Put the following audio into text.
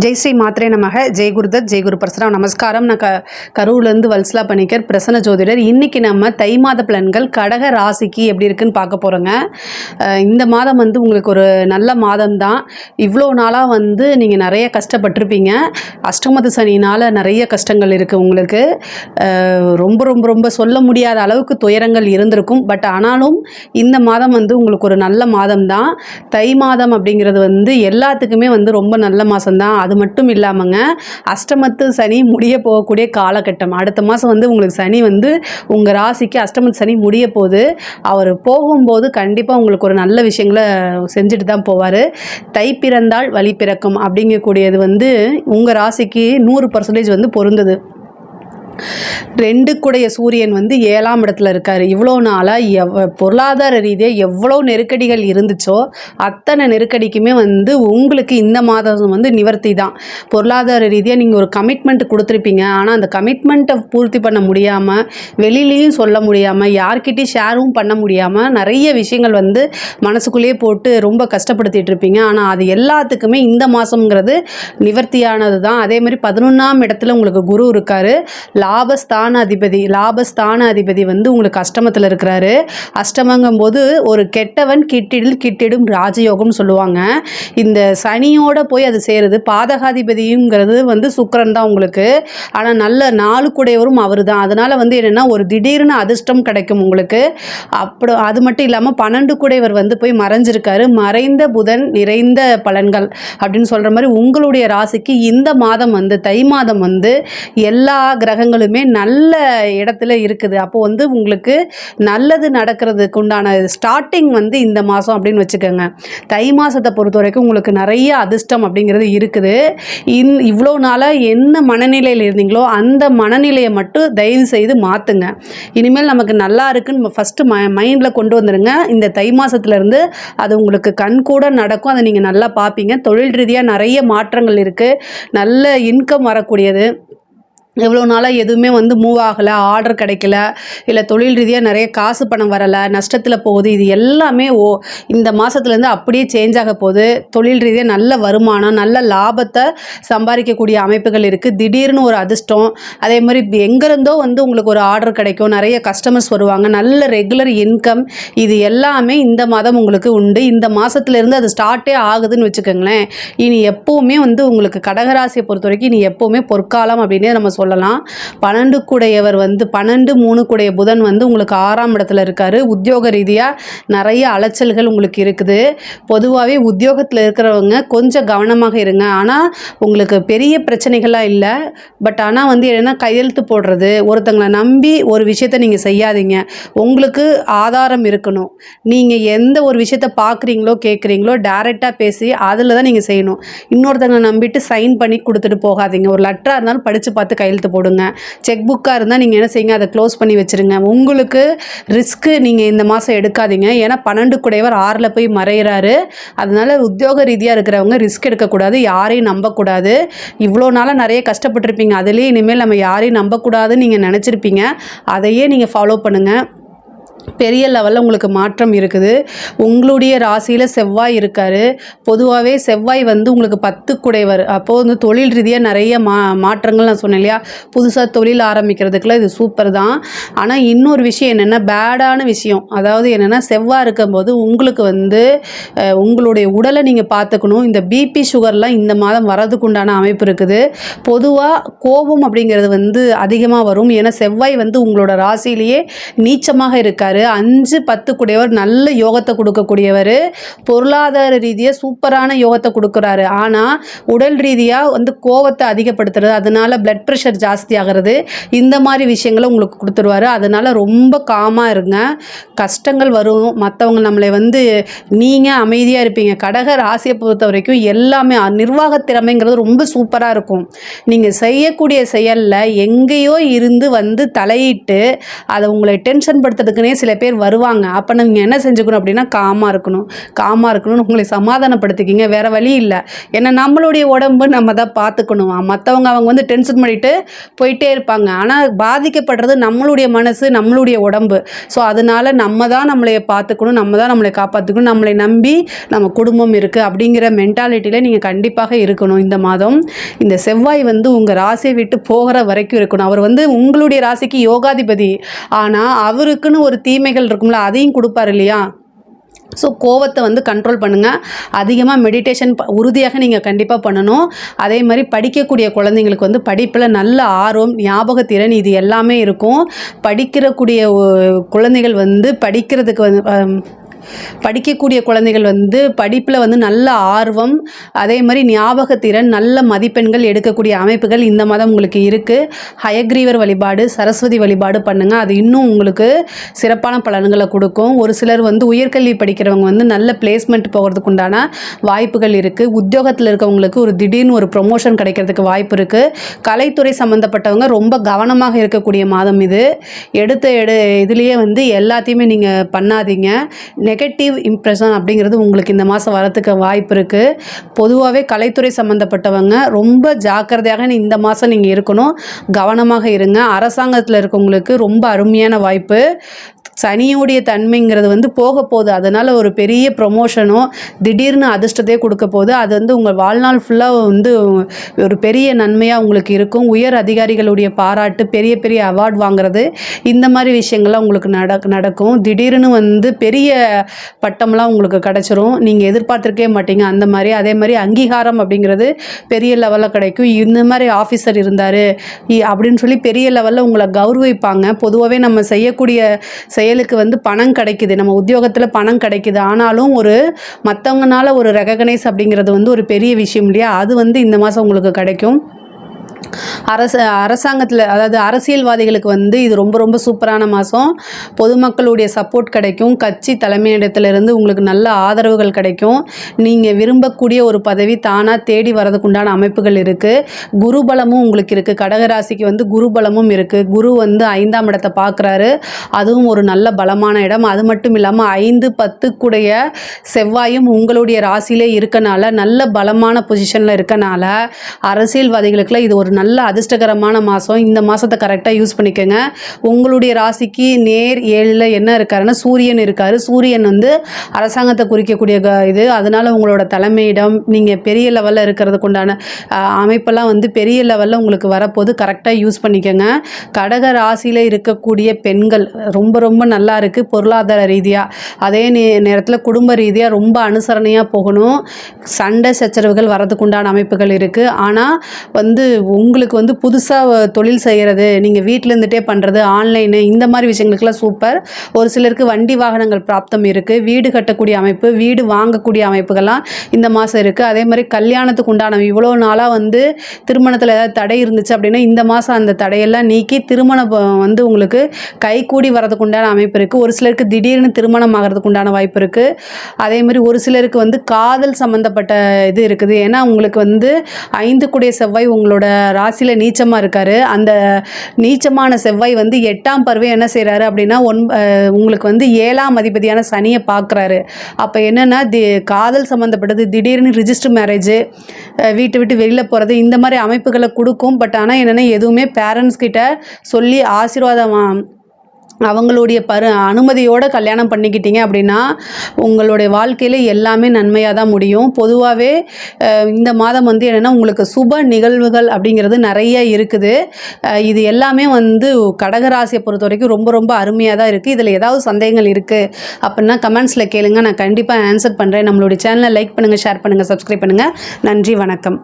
ஜெய் ஸ்ரீ மாத்ரே நமக. ஜெய் குருதத், ஜெய் குரு பரசுராம். நமஸ்காரம். நான் கரூர்லேருந்து வல்சலா பணிக்கர், பிரசன்ன ஜோதிடர். இன்றைக்கி நம்ம தை மாத பலன்கள் கடக ராசிக்கு எப்படி இருக்குன்னு பார்க்க போகிறோங்க. இந்த மாதம் வந்து உங்களுக்கு ஒரு நல்ல மாதம் தான். இவ்வளோ நாளாக வந்து நீங்கள் நிறைய கஷ்டப்பட்டிருப்பீங்க. அஷ்டமத்து சனினால் நிறைய கஷ்டங்கள் இருக்குது உங்களுக்கு. ரொம்ப ரொம்ப ரொம்ப சொல்ல முடியாத அளவுக்கு துயரங்கள் இருந்திருக்கும். பட் ஆனாலும் இந்த மாதம் வந்து உங்களுக்கு ஒரு நல்ல மாதம் தான். தை மாதம் அப்படிங்கிறது வந்து எல்லாத்துக்குமே வந்து ரொம்ப நல்ல மாதம்தான். அது மட்டும் இல்லாமங்க, அஷ்டமத்து சனி முடிய போகக்கூடிய காலகட்டம். அடுத்த மாதம் வந்து உங்களுக்கு சனி வந்து உங்கள் ராசிக்கு அஷ்டமத்து சனி முடிய போகுது. அவர் போகும்போது கண்டிப்பாக உங்களுக்கு ஒரு நல்ல விஷயங்களை செஞ்சுட்டு தான் போவார். தை பிறந்தால் வழி பிறக்கும் அப்படிங்கக்கூடியது வந்து உங்கள் ராசிக்கு 100% வந்து பொருந்தது. 2 கூடைய சூரியன் வந்து 7ஆம் இடத்துல இருக்கார். இவ்வளோ நாளாக பொருளாதார ரீதியாக எவ்வளோ நெருக்கடிகள் இருந்துச்சோ அத்தனை நெருக்கடிக்குமே வந்து உங்களுக்கு இந்த மாதம் வந்து நிவர்த்தி தான். பொருளாதார ரீதியாக நீங்கள் ஒரு கமிட்மெண்ட் கொடுத்துருப்பீங்க. ஆனால் அந்த கமிட்மெண்ட்டை பூர்த்தி பண்ண முடியாமல், வெளியிலையும் சொல்ல முடியாமல், யார்கிட்டையும் ஷேரும் பண்ண முடியாமல் நிறைய விஷயங்கள் வந்து மனசுக்குள்ளேயே போட்டு ரொம்ப கஷ்டப்படுத்திட்டு இருப்பீங்க. ஆனால் அது எல்லாத்துக்குமே இந்த மாதங்கிறது நிவர்த்தியானது தான். அதேமாதிரி 11ஆம் இடத்துல உங்களுக்கு குரு இருக்கார். லாபஸ்தான அதிபதி வந்து உங்களுக்கு அஷ்டமத்தில் இருக்கிறாரு. அஷ்டமங்கும் போது ஒரு கெட்டவன் கிட்டிடும் ராஜயோகம்னு சொல்லுவாங்க. இந்த சனியோட போய் அது சேருது. பாதகாதிபதிங்கிறது வந்து சுக்கிரன் தான் உங்களுக்கு. ஆனால் நல்ல 4 கூடையவரும் அவர் தான். அதனால் வந்து என்னென்னா ஒரு திடீர்னு அதிர்ஷ்டம் கிடைக்கும் உங்களுக்கு. அது மட்டும் இல்லாமல் 12 கூடையவர் வந்து போய் மறைஞ்சிருக்காரு. மறைந்த புதன் நிறைந்த பலன்கள் அப்படின்னு சொல்கிற மாதிரி உங்களுடைய ராசிக்கு இந்த மாதம் வந்து தை மாதம் வந்து எல்லா கிரகங்களுமே நல்ல இடத்துல இருக்குது. அப்போ வந்து உங்களுக்கு நல்லது நடக்கிறதுக்கு உண்டான ஸ்டார்டிங் வந்து இந்த மாதம் அப்படின்னு வச்சுக்கோங்க. தை மாதத்தை பொறுத்த வரைக்கும் உங்களுக்கு நிறைய அதிர்ஷ்டம் அப்படிங்கிறது இருக்குது. இவ்வளோ நாளாக என்ன மனநிலையில் இருந்தீங்களோ அந்த மனநிலையை மட்டும் தயவு செய்து மாற்றுங்க. இனிமேல் நமக்கு நல்லா இருக்குன்னு ஃபஸ்ட்டு மைண்டில் கொண்டு வந்துடுங்க. இந்த தை மாதத்துலேருந்து அது உங்களுக்கு கண் கூட நடக்கும். அதை நீங்கள் நல்லா பார்ப்பீங்க. தொழில் ரீதியாக நிறைய மாற்றங்கள் இருக்குது. நல்ல இன்கம் வரக்கூடியது. எவ்வளோ நாளாக எதுவுமே வந்து மூவ் ஆகலை, ஆர்டர் கிடைக்கல, இல்லை தொழில் ரீதியாக நிறைய காசு பணம் வரலை, நஷ்டத்தில் போகுது. இது எல்லாமே இந்த மாதத்துலேருந்து அப்படியே சேஞ்ச் ஆக போகுது. தொழில் ரீதியாக நல்ல வருமானம், நல்ல லாபத்தை சம்பாதிக்கக்கூடிய அமைப்புகள் இருக்குது. திடீர்னு ஒரு அதிர்ஷ்டம். அதே மாதிரி எங்கேருந்தோ வந்து உங்களுக்கு ஒரு ஆர்டர் கிடைக்கும். நிறைய கஸ்டமர்ஸ் வருவாங்க. நல்ல ரெகுலர் இன்கம். இது எல்லாமே இந்த மாதம் உங்களுக்கு உண்டு. இந்த மாதத்துலேருந்து அது ஸ்டார்ட்டே ஆகுதுன்னு வச்சுக்கோங்களேன். இனி எப்போவுமே வந்து உங்களுக்கு கடகராசியை பொறுத்த வரைக்கும் இனி எப்போவுமே பொற்காலம் அப்படின்னே நம்ம சொல்லலாம். 12 கூடையவர் வந்து 12, 3 கூடைய புதன் வந்து உங்களுக்கு 6ஆம் இடத்துல இருக்காரு. உத்தியோக ரீதியாக நிறைய அலைச்சல்கள் உங்களுக்கு இருக்குது. பொதுவாகவே உத்தியோகத்தில் இருக்கிறவங்க கொஞ்சம் கவனமாக இருங்க. ஆனால் உங்களுக்கு பெரிய பிரச்சனைகள்லாம் இல்லை. பட் ஆனால் வந்து என்னென்னா கையெழுத்து போடுறது, ஒருத்தங்களை நம்பி ஒரு விஷயத்தை நீங்கள் செய்யாதீங்க. உங்களுக்கு ஆதாரம் இருக்கணும். நீங்கள் எந்த ஒரு விஷயத்தை பார்க்குறீங்களோ கேட்குறீங்களோ டைரெக்டாக பேசி அதில் தான் நீங்கள் செய்யணும். இன்னொருத்தங்களை நம்பிட்டு சைன் பண்ணி கொடுத்துட்டு போகாதீங்க. ஒரு லெட்டராக இருந்தாலும் படித்து பார்த்து கையெழுத்து போடுங்க. செக் புக்காக இருந்தால் நீங்கள் என்ன செய்யுங்க, அதை க்ளோஸ் பண்ணி வச்சுருங்க. உங்களுக்கு ரிஸ்க்கு நீங்கள் இந்த மாதம் எடுக்காதீங்க. ஏன்னா 12 கூடையவர் 6ல் போய் மறைகிறாரு. அதனால உத்தியோக ரீதியாக இருக்கிறவங்க ரிஸ்க் எடுக்கக்கூடாது, யாரையும் நம்பக்கூடாது. இவ்வளோ நாளாக நிறைய கஷ்டப்பட்டுருப்பீங்க. அதுலேயே இனிமேல் நம்ம யாரையும் நம்பக்கூடாதுன்னு நீங்கள் நினச்சிருப்பீங்க. அதையே நீங்கள் ஃபாலோ பண்ணுங்கள். பெரிய லெவலில் உங்களுக்கு மாற்றம் இருக்குது. உங்களுடைய ராசியில் செவ்வாய் இருக்கார். பொதுவாகவே செவ்வாய் வந்து உங்களுக்கு 10 கூடையவர். அப்போது வந்து தொழில் ரீதியாக நிறைய மாற்றங்கள் நான் சொன்னேன் இல்லையா, புதுசாக தொழில் ஆரம்பிக்கிறதுக்குலாம் இது சூப்பர் தான். ஆனால் இன்னொரு விஷயம் என்னென்னா, பேடான விஷயம். அதாவது என்னென்னா, செவ்வாய் இருக்கும்போது உங்களுக்கு வந்து உங்களுடைய உடலை நீங்கள் பார்த்துக்கணும். இந்த பிபி சுகர்லாம் இந்த மாதம் வரதுக்கு உண்டான அமைப்பு இருக்குது. பொதுவாக கோபம் அப்படிங்கிறது வந்து அதிகமாக வரும். ஏன்னா செவ்வாய் வந்து உங்களோட ராசியிலேயே நீச்சமாக இருக்கார். 5, 10 கூடையவர் நல்ல யோகத்தை கொடுக்கக்கூடியவர். பொருளாதார ரீதியாக சூப்பரான யோகத்தை கொடுக்குறாரு. ஆனால் உடல் ரீதியாக வந்து கோவத்தை அதிகப்படுத்துறது, அதனால பிளட் ப்ரெஷர் ஜாஸ்தி ஆகிறது, இந்த மாதிரி விஷயங்களை உங்களுக்கு கொடுத்துருவாரு. அதனால் ரொம்ப காமாக இருங்க. கஷ்டங்கள் வரும். மற்றவங்க நம்மளை வந்து நீங்கள் அமைதியாக இருப்பீங்க. கடக ராசியை பொறுத்த வரைக்கும் எல்லாமே நிர்வாக திறமைங்கிறது ரொம்ப சூப்பராக இருக்கும். நீங்கள் செய்யக்கூடிய செயலில் எங்கேயோ இருந்து வந்து தலையிட்டு அதை உங்களை டென்ஷன் படுத்துறதுக்குனே சில பேர் வருவாங்க. அப்போ நீங்கள் என்ன செஞ்சுக்கணும் அப்படின்னா காமாக இருக்கணும்னு உங்களை சமாதானப்படுத்திக்கிங்க. வேறு வழி இல்லை. ஏன்னா நம்மளுடைய உடம்பு நம்ம தான் பார்த்துக்கணும். மற்றவங்க அவங்க வந்து டென்ஷன் பண்ணிட்டு போயிட்டே இருப்பாங்க. ஆனால் பாதிக்கப்படுறது நம்மளுடைய மனசு, நம்மளுடைய உடம்பு. ஸோ அதனால நம்ம தான் நம்மளைய பார்த்துக்கணும், நம்ம தான் நம்மளை காப்பாற்றிக்கணும். நம்மளை நம்பி நம்ம குடும்பம் இருக்குது அப்படிங்கிற மென்டாலிட்டியில் நீங்கள் கண்டிப்பாக இருக்கணும். இந்த மாதம் இந்த செவ்வாய் வந்து உங்கள் ராசியை விட்டு போகிற வரைக்கும் இருக்கணும். அவர் வந்து உங்களுடைய ராசிக்கு யோகாதிபதி. ஆனால் அவருக்குன்னு ஒரு தீமைகள் இருக்கும்ல, அதையும் கொடுப்பார் இல்லையா? ஸோ கோவத்தை வந்து கண்ட்ரோல் பண்ணுங்கள். அதிகமாக மெடிடேஷன் உறுதியாக நீங்கள் கண்டிப்பாக பண்ணணும். அதே மாதிரி படிக்கக்கூடிய குழந்தைங்களுக்கு வந்து படிப்பில் நல்ல ஆர்வம், ஞாபகத்திறன் இது எல்லாமே இருக்கும். படிக்கிறக்கூடிய குழந்தைகள் வந்து படிக்கக்கூடிய குழந்தைகள் வந்து படிப்பில் வந்து நல்ல ஆர்வம், அதே மாதிரி ஞாபகத்திறன், நல்ல மதிப்பெண்கள் எடுக்கக்கூடிய அமைப்புகள் இந்த மாதம் உங்களுக்கு இருக்குது. ஹயக்ரீவர் வழிபாடு, சரஸ்வதி வழிபாடு பண்ணுங்கள். அது இன்னும் உங்களுக்கு சிறப்பான பலன்களை கொடுக்கும். ஒரு சிலர் வந்து உயர்கல்வி படிக்கிறவங்க வந்து நல்ல பிளேஸ்மெண்ட் போகிறதுக்கு உண்டான வாய்ப்புகள் இருக்குது. உத்தியோகத்தில் இருக்கவங்களுக்கு ஒரு திடீர்னு ஒரு ப்ரொமோஷன் கிடைக்கிறதுக்கு வாய்ப்பு இருக்குது. கலைத்துறை சம்மந்தப்பட்டவங்க ரொம்ப கவனமாக இருக்கக்கூடிய மாதம் இது. இதுலேயே வந்து எல்லாத்தையுமே நீங்கள் பண்ணாதீங்க. நெகட்டிவ் இம்ப்ரெஷன் அப்படிங்கிறது உங்களுக்கு இந்த மாதம் வரத்துக்கு வாய்ப்பு இருக்குது. பொதுவாகவே கலைத்துறை சம்மந்தப்பட்டவங்க ரொம்ப ஜாக்கிரதையாக இந்த மாதம் நீங்கள் இருக்கணும். கவனமாக இருங்க. அரசாங்கத்தில் இருக்கவங்களுக்கு ரொம்ப அருமையான வாய்ப்பு. சனியோடைய தன்மைங்கிறது வந்து போக போகுது. அதனால் ஒரு பெரிய ப்ரொமோஷனோ திடீர்னு அதிர்ஷ்டத்தையே கொடுக்க போகுது. அது வந்து உங்கள் வாழ்நாள் ஃபுல்லாக வந்து ஒரு பெரிய நன்மையாக உங்களுக்கு இருக்கும். உயர் அதிகாரிகளுடைய பாராட்டு, பெரிய பெரிய அவார்ட் வாங்குறது, இந்த மாதிரி விஷயங்கள்லாம் உங்களுக்கு நடக்கும். திடீர்னு வந்து பெரிய பட்டம்லாம் உங்களுக்கு கிடச்சிரும். நீங்கள் எதிர்பார்த்துருக்கே மாட்டீங்க அந்த மாதிரி. அதே மாதிரி அங்கீகாரம் அப்படிங்கிறது பெரிய லெவலில் கிடைக்கும். இந்த மாதிரி ஆஃபீஸர் இருந்தார் அப்படின்னு சொல்லி பெரிய லெவலில் உங்களை கௌரவிப்பாங்க. பொதுவாகவே நம்ம செய்யக்கூடிய செயலுக்கு வந்து பணம் கிடைக்குது, நம்ம உத்தியோகத்தில் பணம் கிடைக்குது. ஆனாலும் மற்றவங்கனால ஒரு ரெகக்னைஸ் அப்படிங்கிறது வந்து ஒரு பெரிய விஷயம் இல்லையா? அது வந்து இந்த மாதம் உங்களுக்கு கிடைக்கும். அரசாங்கத்தில் அதாவது அரசியல்வாதிகளுக்கு வந்து இது ரொம்ப ரொம்ப சூப்பரான மாதம். பொதுமக்களுடைய சப்போர்ட் கிடைக்கும். கட்சி தலைமையிடத்திலிருந்து உங்களுக்கு நல்ல ஆதரவுகள் கிடைக்கும். நீங்கள் விரும்பக்கூடிய ஒரு பதவி தானாக தேடி வரதுக்குண்டான அமைப்புகள் இருக்குது. குருபலமும் உங்களுக்கு இருக்குது. கடகராசிக்கு வந்து குருபலமும் இருக்குது. குரு வந்து 5ஆம் இடத்தை பார்க்குறாரு. அதுவும் ஒரு நல்ல பலமான இடம். அது மட்டும் இல்லாமல் 5, 10 கூடைய செவ்வாயும் உங்களுடைய ராசியிலே இருக்கனால, நல்ல பலமான பொசிஷனில் இருக்கனால அரசியல்வாதிகளுக்குலாம் இது ஒரு நல்ல அதிர்ஷ்டகரமான மாதம். இந்த மாதத்தை கரெக்டாக யூஸ் பண்ணிக்கோங்க. உங்களுடைய ராசிக்கு நேர் 7ல் என்ன இருக்காருன்னா சூரியன் இருக்கார். சூரியன் வந்து அரசாங்கத்தை குறிக்கக்கூடிய இது. அதனால் உங்களோட தலைமையிடம் நீங்கள் பெரிய லெவலில் இருக்கிறதுக்கு உண்டான அமைப்பெல்லாம் வந்து பெரிய லெவலில் உங்களுக்கு வரப்போது. கரெக்டாக யூஸ் பண்ணிக்கோங்க. கடக ராசியில் இருக்கக்கூடிய பெண்கள் ரொம்ப ரொம்ப நல்லா இருக்குது பொருளாதார ரீதியாக. அதே நேரத்தில் குடும்ப ரீதியாக ரொம்ப அனுசரணையாக போகணும். சண்டை சச்சரவுகள் வரதுக்கு உண்டான அமைப்புகள் இருக்குது. ஆனால் வந்து உங்களுக்கு வந்து புதுசாக தொழில் செய்கிறது, நீங்கள் வீட்டில் இருந்துகிட்டே பண்ணுறது, ஆன்லைனு, இந்த மாதிரி விஷயங்களுக்கெல்லாம் சூப்பர். ஒரு சிலருக்கு வண்டி வாகனங்கள் பிராப்தம் இருக்குது. வீடு கட்டக்கூடிய அமைப்பு, வீடு வாங்கக்கூடிய அமைப்புகள்லாம் இந்த மாதம் இருக்குது. அதே மாதிரி கல்யாணத்துக்கு உண்டான இவ்வளோ நாளாக வந்து திருமணத்தில் ஏதாவது தடை இருந்துச்சு அப்படின்னா இந்த மாதம் அந்த தடையெல்லாம் நீக்கி திருமணம் வந்து உங்களுக்கு கைகூடி வரதுக்கு உண்டான அமைப்பு இருக்குது. ஒரு சிலருக்கு திடீர்னு திருமணம் ஆகிறதுக்கு உண்டான வாய்ப்பு இருக்குது. அதே மாதிரி ஒரு சிலருக்கு வந்து காதல் சம்மந்தப்பட்ட இது இருக்குது. ஏன்னா உங்களுக்கு வந்து 5 கூடிய செவ்வாய் உங்களோட ராசியில் நீச்சமாக இருக்கார். அந்த நீச்சமான செவ்வாய் வந்து 8ஆம் பார்வை என்ன செய்கிறாரு அப்படின்னா உங்களுக்கு வந்து 7ஆம் அதிபதியான சனியை பார்க்குறாரு. அப்போ என்னென்னா காதல் சம்மந்தப்பட்டது, திடீர்னு ரிஜிஸ்டர் மேரேஜு, வீட்டை விட்டு வெளியில் போகிறது, இந்த மாதிரி அமைப்புகளை கொடுக்கும். பட் ஆனால் என்னென்னா எதுவுமே பேரண்ட்ஸ் கிட்ட சொல்லி ஆசீர்வாதம் அவங்களுடைய அனுமதியோடு கல்யாணம் பண்ணிக்கிட்டீங்க அப்படின்னா உங்களுடைய வாழ்க்கையில் எல்லாமே நன்மையாக தான் முடியும். பொதுவாகவே இந்த மாதம் வந்து என்னென்னா உங்களுக்கு சுப நிகழ்வுகள் அப்படிங்கிறது நிறைய இருக்குது. இது எல்லாமே வந்து கடகராசியை பொறுத்த வரைக்கும் ரொம்ப ரொம்ப அருமையாக தான் இருக்குது. இதில் ஏதாவது சந்தேகங்கள் இருக்குது அப்படின்னா கமெண்ட்ஸில் கேளுங்க, நான் கண்டிப்பாக ஆன்சர் பண்ணுறேன். நம்மளுடைய சேனலை லைக் பண்ணுங்கள், ஷேர் பண்ணுங்கள், சப்ஸ்கிரைப் பண்ணுங்கள். நன்றி, வணக்கம்.